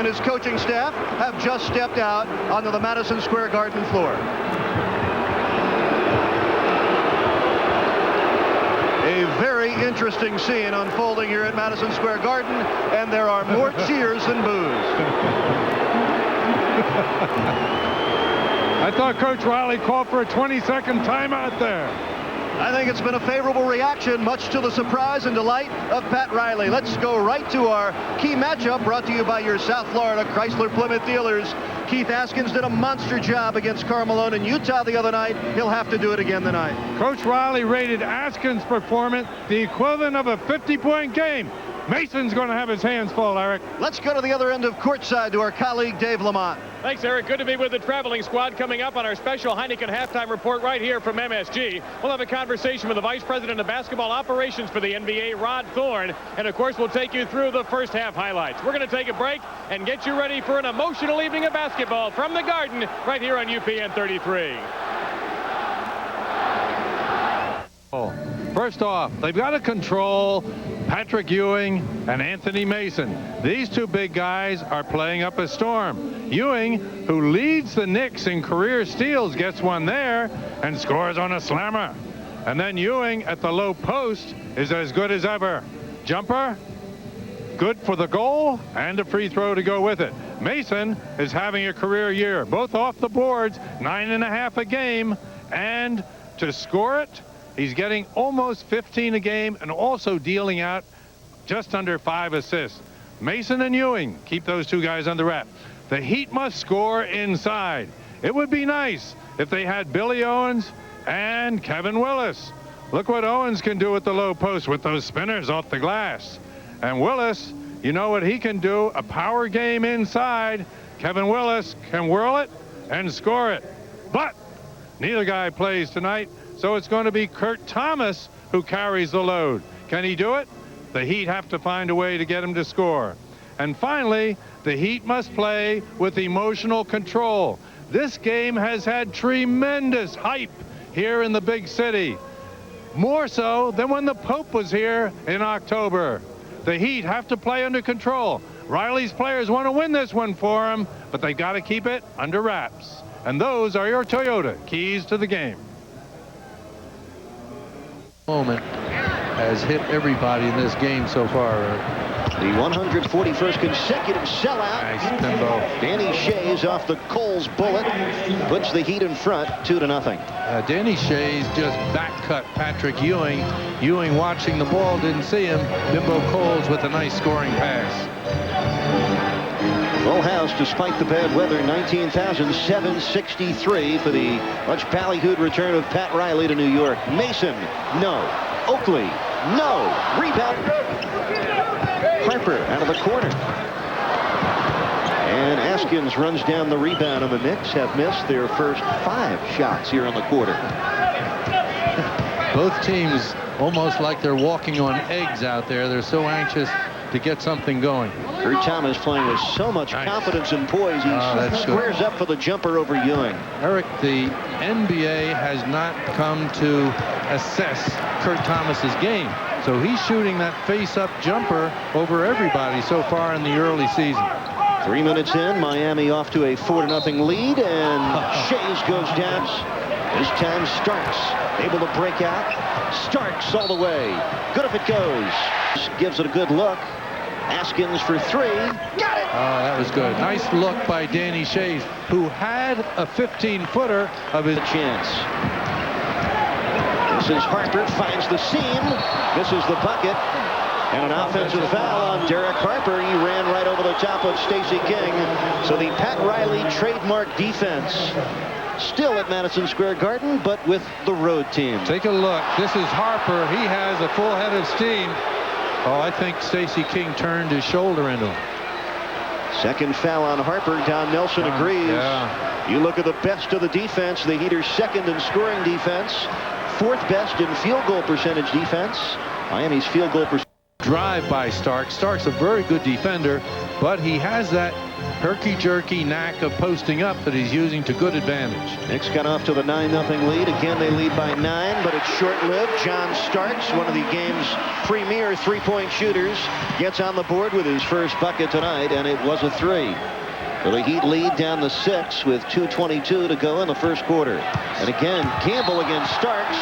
and his coaching staff have just stepped out onto the Madison Square Garden floor. A very interesting scene unfolding here at Madison Square Garden, and there are more cheers than boos. I thought Coach Riley called for a 20-second timeout there. I think it's been a favorable reaction, much to the surprise and delight of Pat Riley. Let's go right to our key matchup, brought to you by your South Florida Chrysler Plymouth dealers. Keith Askins did a monster job against Karl Malone in Utah the other night. He'll have to do it again tonight. Coach Riley rated Askins' performance the equivalent of a 50-point game. Mason's going to have his hands full, Eric. Let's go to the other end of courtside to our colleague Dave Lamont. Thanks, Eric. Good to be with the traveling squad. Coming up on our special Heineken halftime report right here from MSG. We'll have a conversation with the Vice President of Basketball Operations for the NBA, Rod Thorne. And, of course, we'll take you through the first half highlights. We're going to take a break and get you ready for an emotional evening of basketball from the Garden right here on UPN 33. First off, they've got to control Patrick Ewing and Anthony Mason. These two big guys are playing up a storm. Ewing, who leads the Knicks in career steals, gets one there and scores on a slammer. And then Ewing at the low post is as good as ever. Jumper, good for the goal and a free throw to go with it. Mason is having a career year, both off the boards, 9.5 a game, and to score it, he's getting almost 15 a game and also dealing out just under 5 assists. Mason and Ewing keep those two guys under wrap. The Heat must score inside. It would be nice if they had Billy Owens and Kevin Willis. Look what Owens can do at the low post with those spinners off the glass. And Willis, you know what he can do, a power game inside. Kevin Willis can whirl it and score it. But neither guy plays tonight. So it's going to be Kurt Thomas who carries the load. Can he do it? The Heat have to find a way to get him to score. And finally, the Heat must play with emotional control. This game has had tremendous hype here in the big city. More so than when the Pope was here in October. The Heat have to play under control. Riley's players want to win this one for him, but they got to keep it under wraps. And those are your Toyota keys to the game. Moment has hit everybody in this game so far. The 141st consecutive sellout. Nice, Timbo. Danny Shays off the Coles bullet puts the Heat in front 2-0. Danny Shays just back cut Patrick Ewing. Ewing watching the ball, didn't see him. Bimbo Coles with a nice scoring pass. Full house despite the bad weather. 19,763 for the much ballyhooed return of Pat Riley to New York. Mason, no. Oakley, no. Rebound. Harper out of the corner. And Askins runs down the rebound, and the Knicks have missed their first 5 shots here in the quarter. Both teams almost like they're walking on eggs out there. They're so anxious to get something going. Kurt Thomas playing with so much confidence and poise. He squares up for the jumper over Ewing. Eric, the NBA has not come to assess Kurt Thomas's game. So he's shooting that face-up jumper over everybody so far in the early season. 3 minutes in, Miami off to a 4-0 lead, and Shays goes down. This time Starks able to break out. Starks all the way. Good if it goes. Gives it a good look. Askins for 3. Got it! Oh, that was good. Nice look by Danny Shays, who had a 15-footer of his chance. This is Harper, finds the seam. Misses the bucket. And an offensive foul on Derek Harper. He ran right over the top of Stacey King. So the Pat Riley trademark defense still at Madison Square Garden, but with the road team. Take a look. This is Harper. He has a full head of steam. Oh, I think Stacey King turned his shoulder into him. Second foul on Harper. Don Nelson agrees. Yeah. You look at the best of the defense. The Heat are second in scoring defense. 4th best in field goal percentage defense. Miami's field goal percentage drive by Starks. Starks a very good defender, but he has that herky-jerky knack of posting up that he's using to good advantage. Knicks got off to the 9-0 lead. Again, they lead by 9, but it's short-lived. John Starks, one of the game's premier three-point shooters, gets on the board with his first bucket tonight, and it was a 3. So the Heat lead down to 6 with 2:22 to go in the first quarter. And again, Campbell against Starks.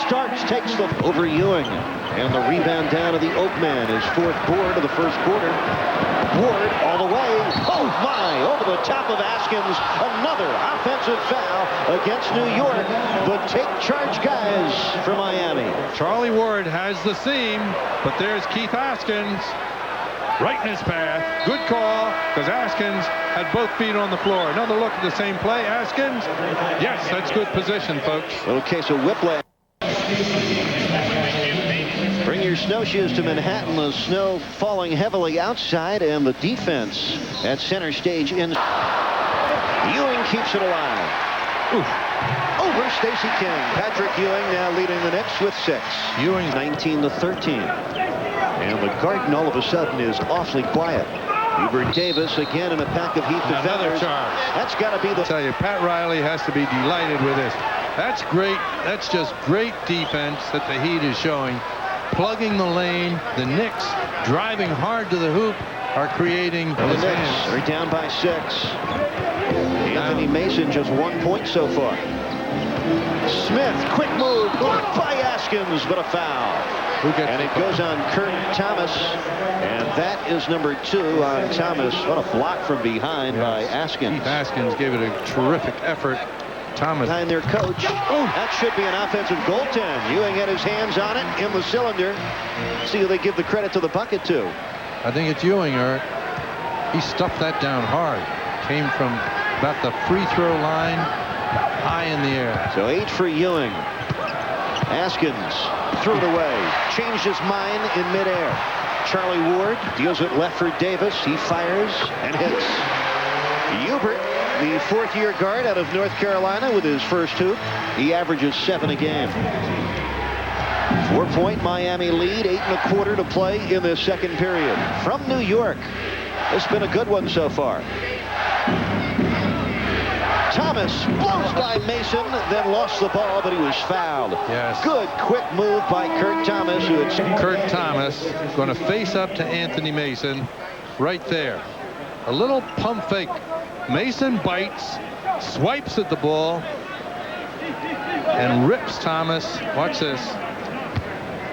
Starks takes the over Ewing. And the rebound down to the Oakman, his 4th board of the first quarter. Ward all the way. Oh my! Over the top of Askins. Another offensive foul against New York. The take charge guys for Miami. Charlie Ward has the seam, but there's Keith Askins right in his path. Good call, because Askins had both feet on the floor. Another look at the same play. Askins, yes, that's good position, folks. Little case of whiplash. Bring your snowshoes to Manhattan. The snow falling heavily outside, and the defense at center stage in. Ewing keeps it alive. Over Stacey King. Patrick Ewing now leading the Knicks with 6. Ewing 19-13. And the Garden all of a sudden is awfully quiet. Hubert Davis again in a pack of Heat defenders. Charge. That's got to be the. I tell you, Pat Riley has to be delighted with this. That's great. That's just great defense that the Heat is showing. Plugging the lane. The Knicks driving hard to the hoop are creating. The Knicks are down by 6. Anthony Mason just 1 point so far. Smith, quick move, blocked by Askins, but a foul. And it goes on Kurt Thomas, and that is number 2 on Thomas. What a block from behind by Askins. Keith Askins gave it a terrific effort. Thomas behind their coach. That should be an offensive goaltend. Ewing had his hands on it in the cylinder. See who they give the credit to the bucket to. I think it's Ewing, Art. He stuffed that down hard. Came from about the free throw line, high in the air. So 8 for Ewing. Askins threw it away. Changed his mind in midair. Charlie Ward deals it left for Davis. He fires and hits. Hubert, the 4th-year guard out of North Carolina, with his first hoop. He averages 7 a game. 4-point Miami lead, 8 1/4 to play in the second period. From New York, it's been a good one so far. Thomas blows by Mason, then lost the ball, but he was fouled. Yes. Good quick move by Kurt Thomas. Kurt Thomas going to face up to Anthony Mason right there. A little pump fake. Mason bites, swipes at the ball, and rips Thomas. Watch this.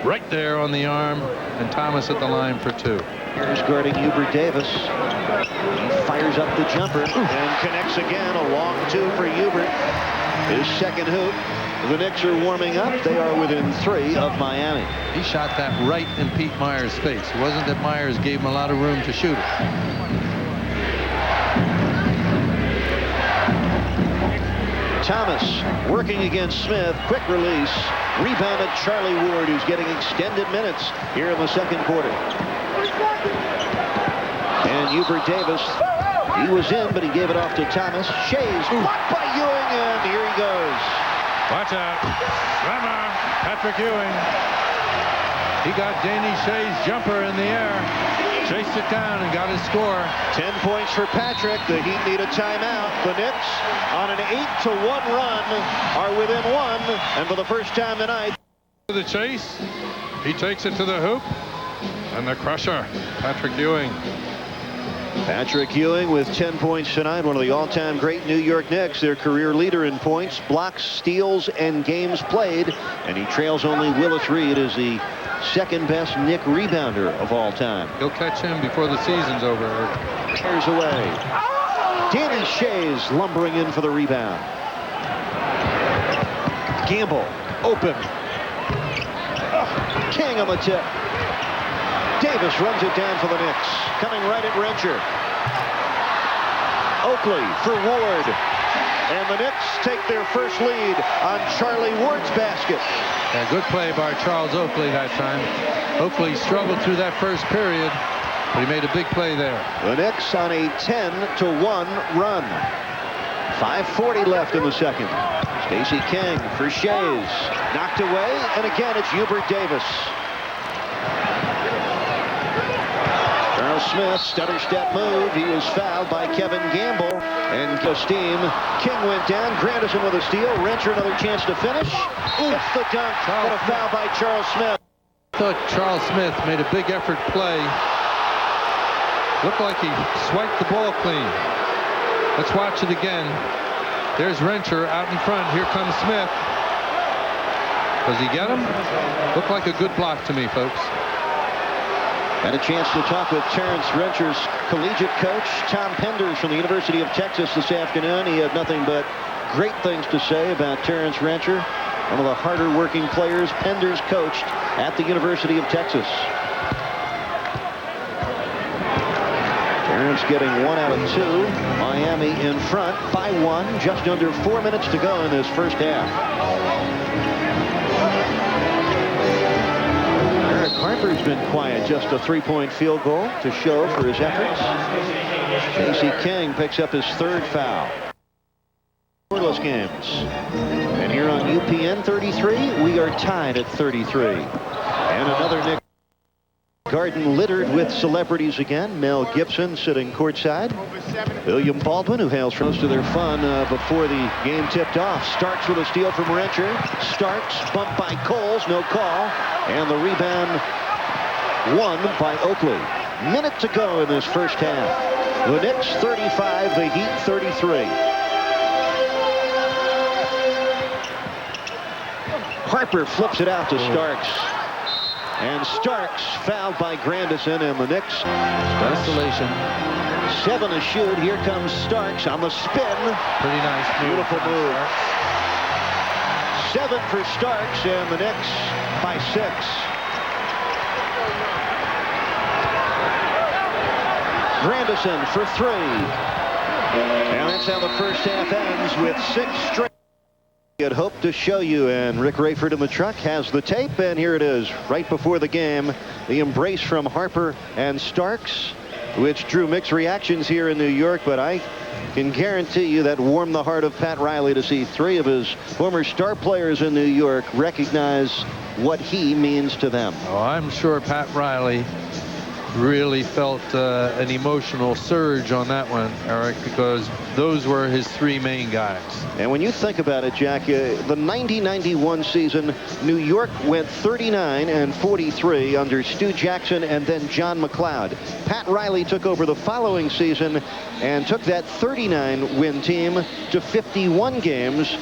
Right there on the arm, and Thomas at the line for 2. Here's guarding Hubert Davis. He fires up the jumper and connects again. A long 2 for Hubert. His second hoop. The Knicks are warming up. They are within 3 of Miami. He shot that right in Pete Myers' face. It wasn't that Myers gave him a lot of room to shoot it. Thomas working against Smith. Quick release. Rebounded Charlie Ward, who's getting extended minutes here in the second quarter. And Hubert Davis, he was in, but he gave it off to Thomas. Shays blocked by Ewing, and here he goes. Watch out. Slammer. Patrick Ewing. He got Danny Shea's jumper in the air. Chased it down and got his score. 10 points for Patrick. The Heat need a timeout. The Knicks on an 8-1 run are within 1. And for the first time tonight. The chase. He takes it to the hoop. And the crusher, Patrick Ewing. Patrick Ewing with 10 points tonight. One of the all-time great New York Knicks. Their career leader in points, blocks, steals, and games played. And he trails only Willis Reed as the second-best Knick rebounder of all time. He'll catch him before the season's over. Tears away. Danny Shays lumbering in for the rebound. Gamble open. King on the tip. Davis runs it down for the Knicks. Coming right at Rencher. Oakley for Ward. And the Knicks take their first lead on Charlie Ward's basket. Yeah, good play by Charles Oakley that time. Oakley struggled through that first period, but he made a big play there. The Knicks on a 10-1 run. 5:40 left in the second. Stacey King for Shays. Knocked away, and again it's Hubert Davis. Smith, stutter step move. He was fouled by Kevin Gamble. And Steam. King went down. Grandison with a steal. Rencher another chance to finish. It's the dunk. But a foul by Charles Smith. I thought Charles Smith made a big effort play. Looked like he swiped the ball clean. Let's watch it again. There's Rencher out in front. Here comes Smith. Does he get him? Looked like a good block to me, folks. And a chance to talk with Terrence Rencher's collegiate coach, Tom Penders from the University of Texas this afternoon. He had nothing but great things to say about Terrence Rencher, one of the harder working players Penders coached at the University of Texas. Terrence getting 1 out of 2. Miami in front by 1. Just under 4 minutes to go in this first half. Harper's been quiet. Just a 3-point field goal to show for his efforts. J.C. King picks up his 3rd foul. Scoreless games. And here on UPN 33, we are tied at 33. And another Knicks garden littered with celebrities again. Mel Gibson sitting courtside. William Baldwin, who hails from most of their fun before the game tipped off. Starks with a steal from Rencher. Starks bumped by Coles, no call. And the rebound won by Oakley. Minute to go in this first half. The Knicks 35, the Heat 33. Harper flips it out to Starks. And Starks fouled by Grandison, and the Knicks. Isolation. 7 to shoot. Here comes Starks on the spin. Pretty nice. Beautiful move. 7 for Starks, and the Knicks by 6. Grandison for 3. And that's how the first half ends, with 6 straight. Had hoped to show you, and Rick Rayford in the truck has the tape, and here it is right before the game. The embrace from Harper and Starks, which drew mixed reactions here in New York, but I can guarantee you that warmed the heart of Pat Riley to see 3 of his former star players in New York recognize what he means to them. Oh, I'm sure Pat Riley really felt an emotional surge on that one, Eric, because those were his 3 main guys. And when you think about it, Jack, the 90-91 season, New York went 39-43 under Stu Jackson and then John McLeod. Pat Riley took over the following season and took that 39-win team to 51 games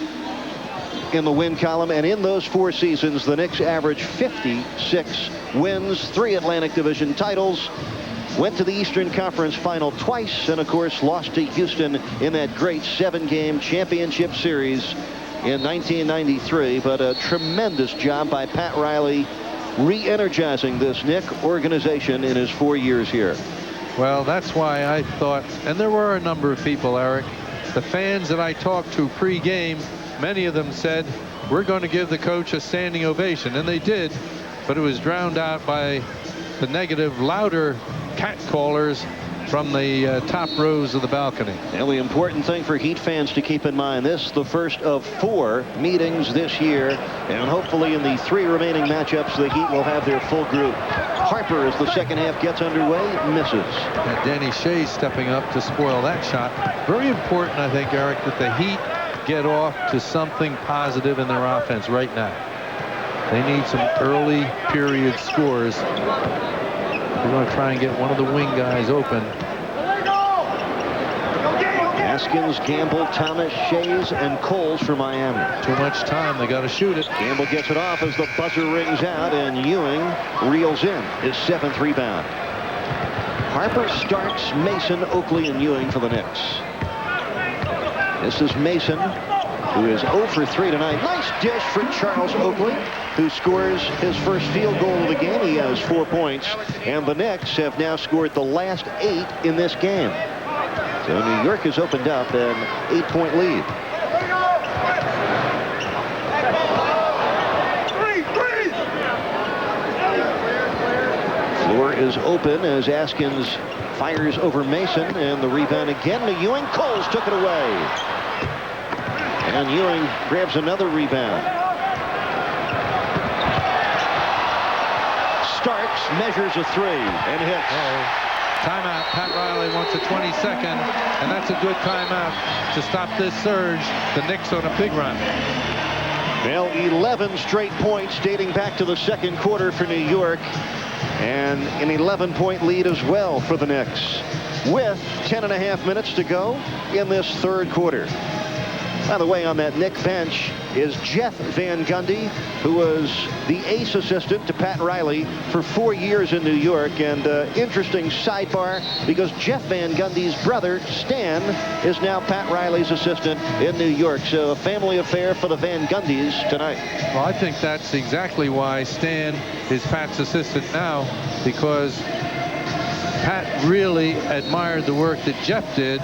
in the win column, and in those 4 seasons the Knicks averaged 56 wins, 3 Atlantic Division titles, went to the Eastern Conference Final twice, and of course lost to Houston in that great 7-game championship series in 1993. But a tremendous job by Pat Riley re-energizing this Knick organization in his 4 years here. Well, that's why I thought, and there were a number of people, Eric, the fans that I talked to pre-game, many of them said, we're going to give the coach a standing ovation, and they did, but it was drowned out by the negative, louder catcallers from the top rows of the balcony. And the important thing for Heat fans to keep in mind, this is the first of 4 meetings this year, and hopefully in the 3 remaining matchups the Heat will have their full group. Harper, as the second half gets underway, misses. And Danny Shea stepping up to spoil that shot. Very important, I think, Eric, that the Heat get off to something positive in their offense right now. They need some early period scores. We're going to try and get one of the wing guys open. Haskins, Gamble, Thomas, Shays, and Coles for Miami. Too much time. They got to shoot it. Gamble gets it off as the buzzer rings out, and Ewing reels in his 7th rebound. Harper, Starks, Mason, Oakley, and Ewing for the Knicks. This is Mason, who is 0 for 3 tonight. Nice dish for Charles Oakley, who scores his first field goal of the game. He has 4 points, and the Knicks have now scored the last 8 in this game. So New York has opened up an 8-point lead. Floor is open as Askins fires over Mason, and the rebound again to Ewing. Coles took it away. And Ewing grabs another rebound. Starks measures a 3 and hits. Timeout. Pat Riley wants a 22nd, and that's a good timeout to stop this surge. The Knicks on a big run. Well, 11 straight points dating back to the second quarter for New York, and an 11-point lead as well for the Knicks, with 10.5 minutes to go in this third quarter. By the way, on that Knick bench is Jeff Van Gundy, who was the ace assistant to Pat Riley for 4 years in New York. And interesting sidebar, because Jeff Van Gundy's brother, Stan, is now Pat Riley's assistant in New York. So a family affair for the Van Gundys tonight. Well, I think that's exactly why Stan is Pat's assistant now, because Pat really admired the work that Jeff did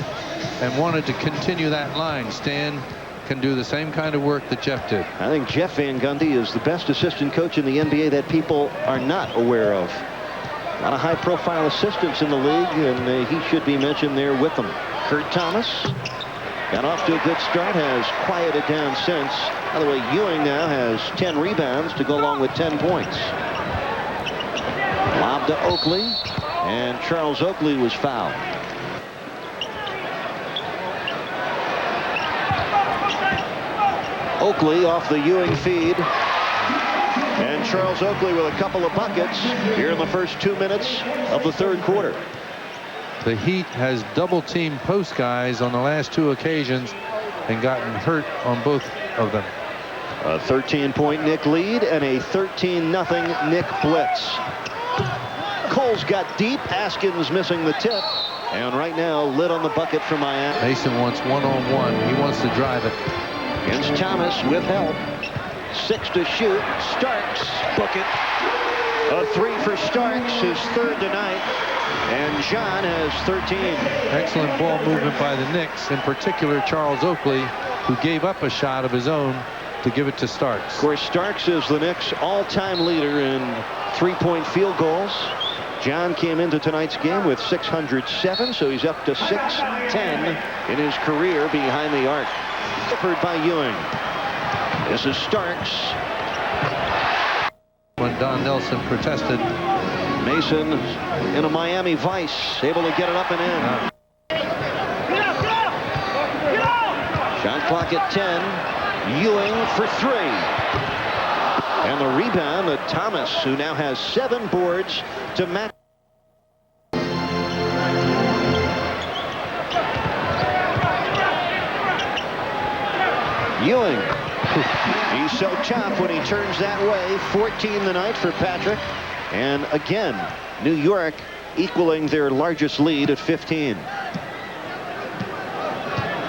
and wanted to continue that line. Stan can do the same kind of work that Jeff did. I think Jeff Van Gundy is the best assistant coach in the NBA that people are not aware of. A lot of high-profile assistants in the league, and he should be mentioned there with them. Kurt Thomas got off to a good start, has quieted down since. By the way, Ewing now has 10 rebounds to go along with 10 points. Lob to Oakley, and Charles Oakley was fouled. Oakley off the Ewing feed. And Charles Oakley with a couple of buckets here in the first 2 minutes of the third quarter. The Heat has double-teamed post guys on the last 2 occasions and gotten hurt on both of them. A 13-point Knick lead and a 13-0 Knick blitz. Cole's got deep. Askins missing the tip. And right now, lit on the bucket for Miami. Mason wants one-on-one. He wants to drive it. Against Thomas with help. 6 to shoot. Starks, book it. A 3 for Starks, his third tonight. And John has 13. Excellent ball movement by the Knicks, in particular Charles Oakley, who gave up a shot of his own to give it to Starks. Of course, Starks is the Knicks' all-time leader in 3-point field goals. John came into tonight's game with 607, so he's up to 610 in his career behind the arc. Covered by Ewing. This is Starks. When Don Nelson protested. Mason in a Miami vice, able to get it up and in. Shot clock at 10. Ewing for 3. And the rebound to Thomas, who now has 7 boards to match. Ewing. He's so tough when he turns that way. 14 tonight for Patrick. And again, New York equaling their largest lead at 15.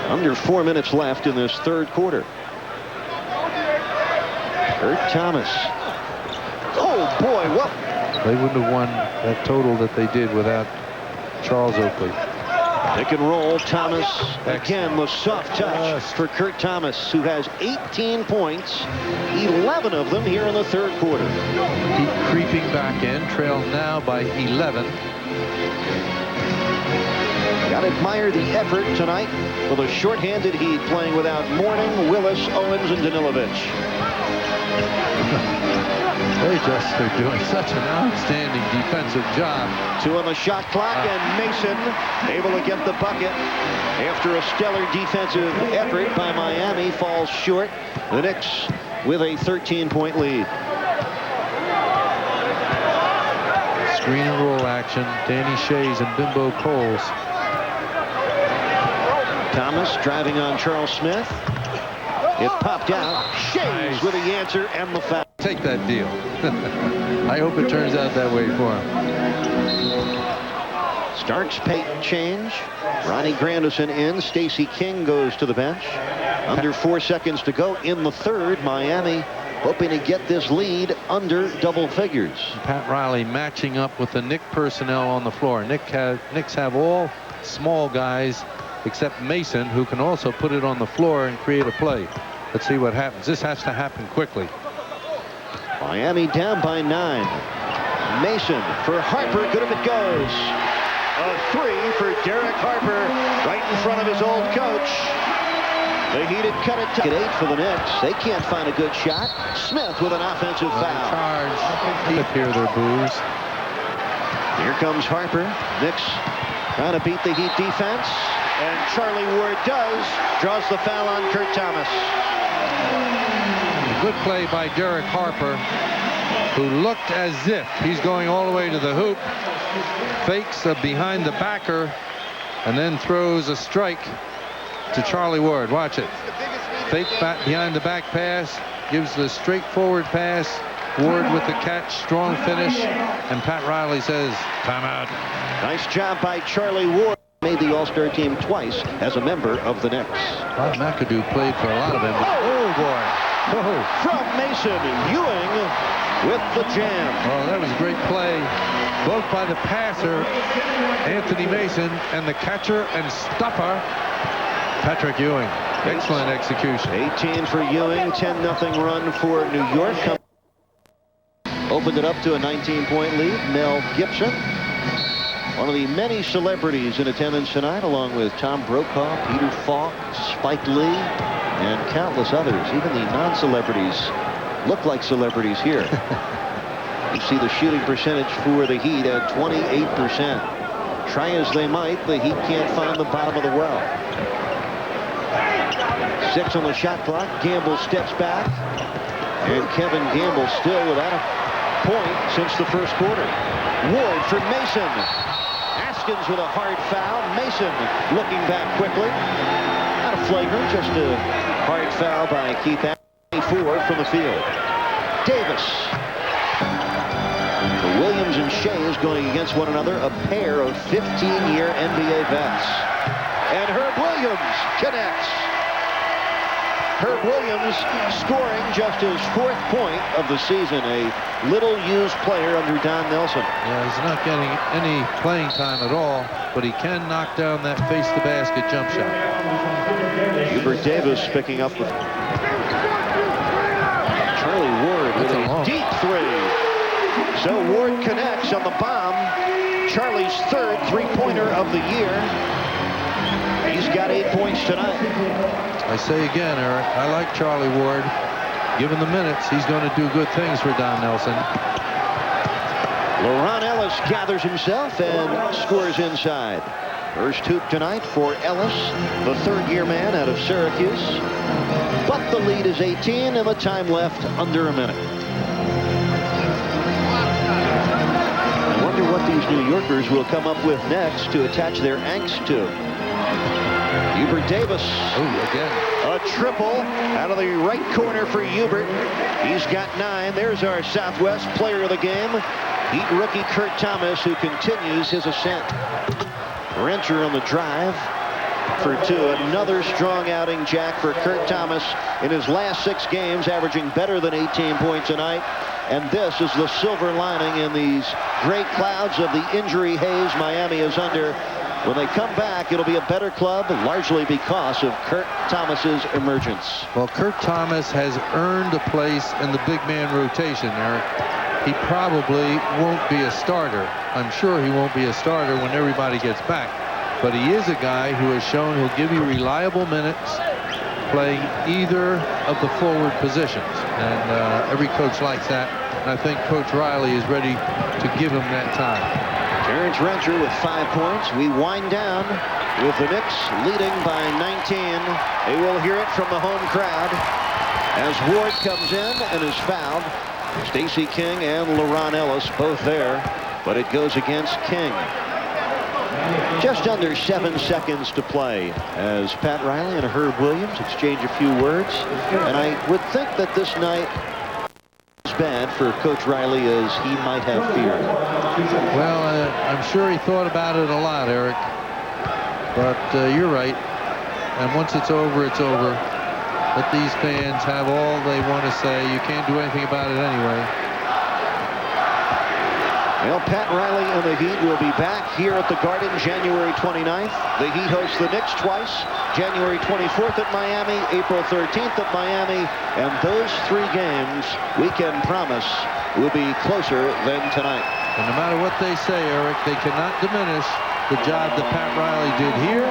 Under 4 minutes left in this third quarter. Kurt Thomas. Oh boy, what? They wouldn't have won that total that they did without Charles Oakley. Pick and roll. Thomas again with soft touch for Kurt Thomas, who has 18 points, 11 of them here in the third quarter. Heat creeping back in, trailed now by 11. Gotta admire the effort tonight for the shorthanded Heat, playing without Mourning, Willis, Owens, and Danilovic. They just are doing such an outstanding defensive job. 2 on the shot clock, and Mason able to get the bucket after a stellar defensive effort by Miami. Falls short. The Knicks with a 13-point lead. Screen and roll action. Danny Shays and Bimbo Coles. Thomas driving on Charles Smith. It popped out. Shays with the answer and the foul. Take that deal. I hope it turns out that way for him. Starks Payton change. Ronnie Grandison in. Stacey King goes to the bench. Under 4 seconds to go in the third. Miami hoping to get this lead under double figures. Pat Riley matching up with the Knick personnel on the floor. Knicks have all small guys except Mason, who can also put it on the floor and create a play. Let's see what happens. This has to happen quickly. Miami down by 9. Mason for Harper. Good if it goes. A 3 for Derek Harper right in front of his old coach. The Heat had cut it to 8 for the Knicks. They can't find a good shot. Smith with an offensive foul. Charge. Here their boos. Here comes Harper. Knicks trying to beat the Heat defense. And Charlie Ward draws the foul on Kurt Thomas. A good play by Derek Harper, who looked as if he's going all the way to the hoop, fakes a behind the backer, and then throws a strike to Charlie Ward. Watch it. Fake back behind the back pass, gives the straightforward pass. Ward with the catch, strong finish, and Pat Riley says, timeout. Nice job by Charlie Ward. Made the All-Star team twice as a member of the Knicks. Bob McAdoo played for a lot of them. Oh, boy. Oh. From Mason, Ewing with the jam. Oh, that was a great play, both by the passer, Anthony Mason, and the catcher and stopper, Patrick Ewing. Excellent execution. 18 for Ewing, 10-0 run for New York. Opened it up to a 19-point lead. Mel Gibson, one of the many celebrities in attendance tonight, along with Tom Brokaw, Peter Falk, Spike Lee, and countless others. Even the non-celebrities look like celebrities here. You see the shooting percentage for the Heat at 28%. Try as they might, the Heat can't find the bottom of the well. 6 on the shot clock. Gamble steps back. And Kevin Gamble still without a point since the first quarter. Ward for Mason. Askins with a hard foul. Mason looking back quickly. Not a flagrant, just a hard foul by Keith Askins. 4 from the field. Davis. So Williams and Shea is going against one another, a pair of 15-year NBA vets. And Herb Williams connects. Herb Williams scoring just his 4th point of the season. A little-used player under Don Nelson. Yeah, he's not getting any playing time at all, but he can knock down that face-the-basket jump shot. Hubert Davis picking up the... Charlie Ward with a deep 3. So Ward connects on the bomb. Charlie's 3rd three-pointer of the year. He's got 8 points tonight. I say again, Eric, I like Charlie Ward. Given the minutes, he's going to do good things for Don Nelson. LaRon Ellis gathers himself and scores inside. First hoop tonight for Ellis, the 3rd-year man out of Syracuse. But the lead is 18 and the time left under a minute. I wonder what these New Yorkers will come up with next to attach their angst to. Hubert Davis. Oh, again. A triple out of the right corner for Hubert. He's got 9. There's our Southwest player of the game. Heat rookie Kurt Thomas, who continues his ascent. Renter on the drive for 2. Another strong outing, Jack, for Kurt Thomas in his last 6 games, averaging better than 18 points a night. And this is the silver lining in these gray clouds of the injury haze Miami is under. When they come back, it'll be a better club, largely because of Kurt Thomas's emergence. Well, Kurt Thomas has earned a place in the big man rotation, Eric. He probably won't be a starter. I'm sure he won't be a starter when everybody gets back. But he is a guy who has shown he'll give you reliable minutes playing either of the forward positions. And every coach likes that. And I think Coach Riley is ready to give him that time. Terrence Renter with 5 points. We wind down with the Knicks leading by 19. They will hear it from the home crowd as Ward comes in and is fouled. Stacey King and LaRon Ellis both there, but it goes against King. Just under 7 seconds to play as Pat Riley and Herb Williams exchange a few words. And I would think that this night is bad for Coach Riley as he might have feared. Well, I'm sure he thought about it a lot, Eric. But you're right. And once it's over, it's over. Let these fans have all they want to say. You can't do anything about it anyway. Well, Pat Riley and the Heat will be back here at the Garden January 29th. The Heat host the Knicks twice. January 24th at Miami, April 13th at Miami. And those 3 games, we can promise, will be closer than tonight. And no matter what they say, Eric, they cannot diminish the job that Pat Riley did here,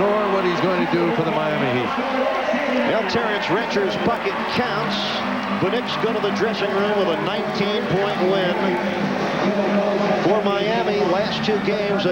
nor what he's going to do for the Miami Heat. Well, Terrence Renter's bucket counts. The Knicks go to the dressing room with a 19-point win. For Miami, last two games,